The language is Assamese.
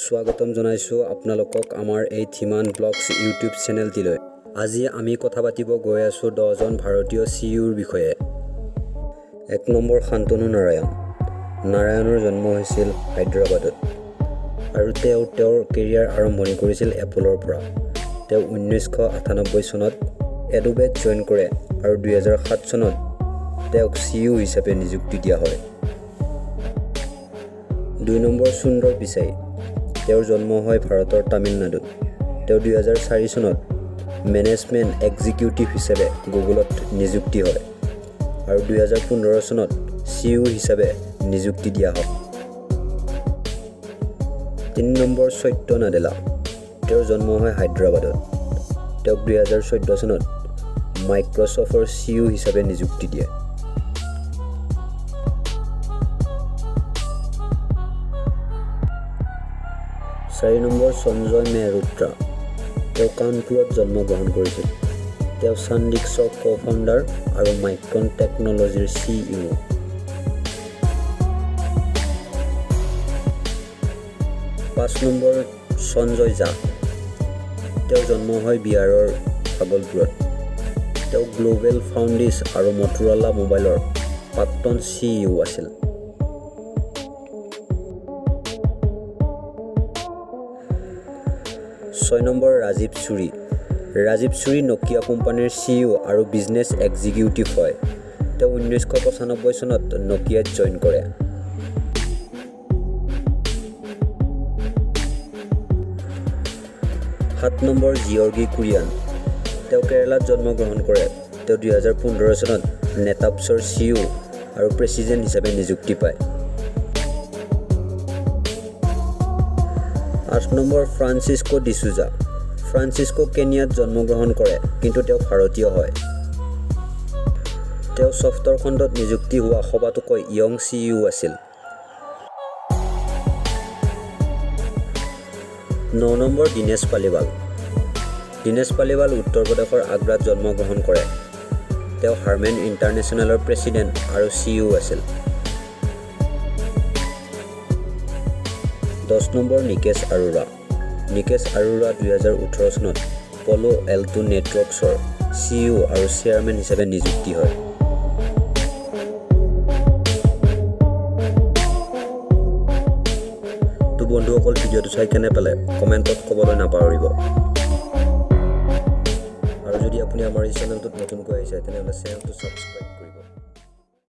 স্বাগতম জনাইছো আপোনালোকক আমাৰ এই থিমান ব্লগছ ইউটিউব চেনেলটিলৈ। আজি আমি কথা পাতিব গৈ আছো 10 জন ভাৰতীয় সিইওৰ বিষয়ে। 1 নম্বৰ শান্তনু নাৰায়ণ। নাৰায়ণৰ জন্ম হৈছিল হায়দৰাবাদত আৰু তেওঁ তেওঁৰ কেৰিয়াৰ আৰম্ভণি কৰিছিল এপলৰ পৰা। তেওঁ 1998 চনত এডোবেত জইন কৰে আৰু 2007 চনত তেওঁক সিইও হিচাপে নিযুক্তি দিয়া হয়। 2 নম্বৰ সুন্দৰ পিচাই। তেওঁৰ জন্ম হয় ভাৰতৰ তামিলনাডুত। তেওঁ 2004 চনত মেনেজমেণ্ট এক্সিকিউটিভ হিচাপে গুগলত নিযুক্তি হয় আৰু 2015 চনত সিইও হিচাপে নিযুক্তি দিয়া হয়। 3 নম্বৰ সত্য নাডেলা। তেওঁৰ জন্ম হয় হায়দৰাবাদত। তেওঁক 2014 চনত মাইক্ৰ'ছফ্টৰ সিইও হিচাপে নিযুক্তি দিয়ে। 4 নম্বৰ সঞ্জয় মেহৰোত্ৰা। তেওঁ কানপুৰত জন্মগ্ৰহণ কৰিছিল। তেওঁ চানডিস্কৰ কো-ফাউণ্ডাৰ আৰু মাইক্ৰন টেকনলজিৰ সিইও। 5 নম্বৰ সঞ্জয় ঝা। তেওঁ জন্ম হয় বিহাৰৰ ভাগলপুৰত। তেওঁ গ্লোবেল ফাউণ্ডেছ আৰু মটোৰলা মোবাইলৰ প্ৰাক্তন সিইও আছিল। 6 নম্বৰ ৰাজীৱ সুৰী। ৰাজীৱ সুৰী নকিয়া কোম্পানীৰ সিইও আৰু বিজনেছ এক্সিকিউটিভ হয়। তেওঁ 1995 চনত নকিয়াত জইন কৰে। 7 নম্বৰ জিয়ৰ্গী কুৰিয়ান। তেওঁ কেৰালাত জন্মগ্ৰহণ কৰে। তেওঁ 2015 চনত নেটাপছৰ সিইও আৰু প্ৰেছিডেণ্ট হিচাপে নিযুক্তি পায়। 8 নম্বৰ ফ্ৰান্সিস্কো ডিচুজা। ফ্ৰান্সিস্কো কেনিয়াত জন্মগ্ৰহণ কৰে কিন্তু তেওঁ ভাৰতীয় হয়। তেওঁ ছফ্টৱেৰ খণ্ডত নিযুক্তি হোৱা সবাতোকৈ ইয়ং সিইও আছিল। 9 নম্বৰ দীনেশ পালিৱাল। দীনেশ পালিৱাল উত্তৰ প্ৰদেশৰ আগ্ৰাত জন্মগ্ৰহণ কৰে। তেওঁ হাৰমেন ইণ্টাৰনেশ্যনেলৰ প্ৰেছিডেণ্ট আৰু সিইও আছিল। 10 নম্বৰ নিকেশ আৰোৰা। নিকেশ আৰোৰা 2018 চনত পলো এল্টো নেটৱৰ্কছৰ সিইও আৰু চেয়াৰমেন হিচাপে নিযুক্তি হয়। তো বন্ধুসকল, ভিডিঅ'টো চাই কেনে পালে কমেণ্টত ক'বলৈ নাপাহৰিব। আৰু যদি আপুনি আমাৰ এই চেনেলটোত নতুনকৈ আহিছে তেনেহ'লে চেনেলটো ছাবস্ক্ৰাইব